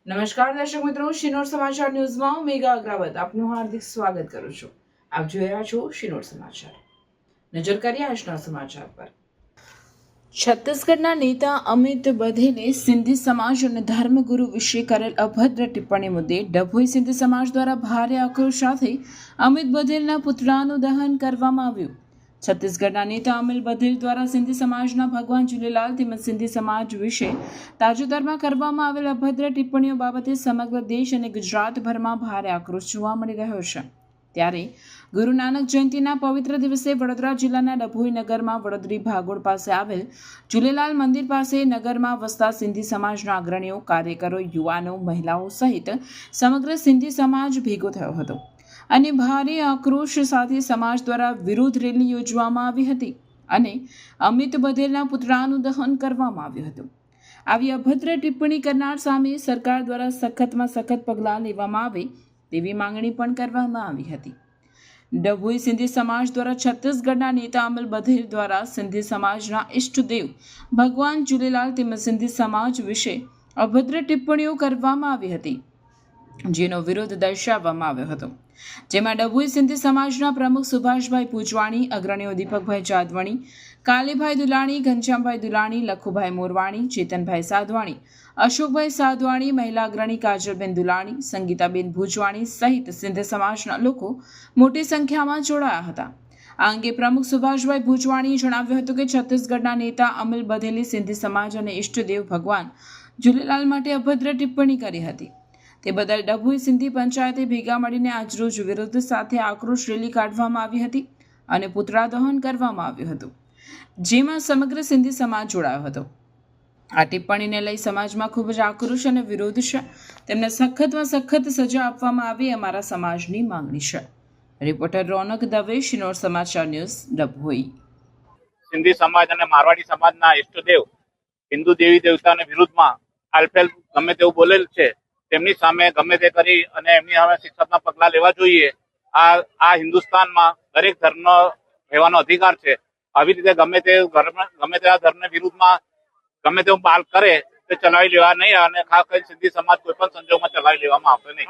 નમસ્કાર દર્શક મિત્રો, શિનોર સમાચાર ન્યૂઝમાં હું મેઘા અગ્રવાલ આપનું હાર્દિક સ્વાગત કરું છું। આપ જોઈ રહ્યા છો શિનોર સમાચાર। નજર કરીએ આજના સમાચાર પર। છત્તીસગઢના નેતા અમિત બધેલે સિંધી સમાજ અને ધર્મગુરુ વિશે કરેલ અભદ્ર ટિપ્પણી મુદ્દે ડભોઈ સિંધી સમાજ દ્વારા ભારે આક્રોશ સાથે અમિત બધેલના પુતળાનું દહન કરવામાં આવ્યું। છત્તીસગઢના નેતા અમિત બધેલ દ્વારા સિંધી સમાજના ભગવાન ઝૂલેલાલ તેમજ સિંધી સમાજ વિશે તાજેતરમાં કરવામાં આવેલ અભદ્ર ટિપ્પણીઓ બાબતે સમગ્ર દેશ અને ગુજરાતભરમાં ભારે આક્રોશ જોવા મળી રહ્યો છે। ત્યારે ગુરુ નાનક જયંતિના પવિત્ર દિવસે વડોદરા જિલ્લાના ડભોઈ નગરમાં વડોદરી ભાગોળ પાસે આવેલ ઝૂલેલાલ મંદિર પાસે નગરમાં વસતા સિંધી સમાજના અગ્રણીઓ, કાર્યકરો, યુવાનો, મહિલાઓ સહિત સમગ્ર સિંધી સમાજ ભેગો થયો હતો અને ભારે આક્રોશ સાથે સમાજ દ્વારા વિરોધ રેલી યોજવામાં આવી હતી અને અમિત બધેલના પુતળાનું દહન કરવામાં આવ્યું હતું। આવી અભદ્ર ટિપ્પણી કરનાર સામે સરકાર દ્વારા સખતમાં સખત પગલાં લેવામાં આવે તેવી માંગણી પણ કરવામાં આવી હતી। ડભોઈ સિંધી સમાજ દ્વારા છત્તીસગઢના નેતા અમિત બધેલ દ્વારા સિંધી સમાજના ઇષ્ટદેવ ભગવાન ઝૂલેલાલ તેમજ સિંધી સમાજ વિશે અભદ્ર ટિપ્પણીઓ કરવામાં આવી હતી, જેનો વિરોધ દર્શાવવામાં આવ્યો હતો। જેમાં ડભોઈ સિંધી સમાજના પ્રમુખ સુભાષભાઈ પૂજવાણી, અગ્રણીઓ દીપકભાઈ જાદવણી, કાલીભાઈ દુલાણી, ઘનશ્યામભાઈ દુલાણી, લખુભાઈ મોરવાણી, ચેતનભાઈ સાધવાણી, અશોકભાઈ સાધવાણી, મહિલા અગ્રણી કાજલબેન દુલાણી, સંગીતાબેન ભુજવાણી સહિત સિંધી સમાજના લોકો મોટી સંખ્યામાં જોડાયા હતા। આ અંગે પ્રમુખ સુભાષભાઈ ભુજવાણીએ જણાવ્યું હતું કે છત્તીસગઢના નેતા અમિત બધેલે સિંધી સમાજ અને ઇષ્ટદેવ ભગવાન ઝૂલેલાલ માટે અભદ્ર ટિપ્પણી કરી હતી। તે બદલ ડભોઈ સિંધી પંચાયતે ભેગા મળીને આજરોજ વિરોધ સાથે આક્રોશ રેલી કાઢવામાં આવી હતી અને પુતળા દહન કરવામાં આવ્યું હતું, જેમાં સમગ્ર સિંધી સમાજ જોડાયો હતો। આ ટિપ્પણીને લઈ સમાજમાં ખૂબ જ આક્રોશ અને વિરોધ છે। તેમને સખતમાં સખત સજા આપવામાં આવે અમારા સમાજની માંગણી છે। રિપોર્ટર રોનક દવે, શિનોર સમાચાર ન્યૂઝ, ડભોઈ। સિંધી સમાજ અને મારવાડી સમાજના ઇષ્ટદેવ હિન્દુ દેવી દેવતાના વિરુદ્ધમાં આલફેલ ગમે તેવું બોલેલ છે, તેમની સામે ગમે તે કરી અને એમની સામે શિક્ષાત્મક પગલાં લેવા જોઈએ। આ હિન્દુસ્તાનમાં દરેક ધર્મ રહેવાનો અધિકાર છે। આવી રીતે ગમે તેવા ધર્મના વિરુદ્ધમાં ગમે તેવું બાલ કરે તે ચલાવી લેવા નહીં અને ખાસ કરીને સિંધી સમાજ કોઈ પણ સંજોગમાં ચલાવી લેવામાં આવશે નહીં।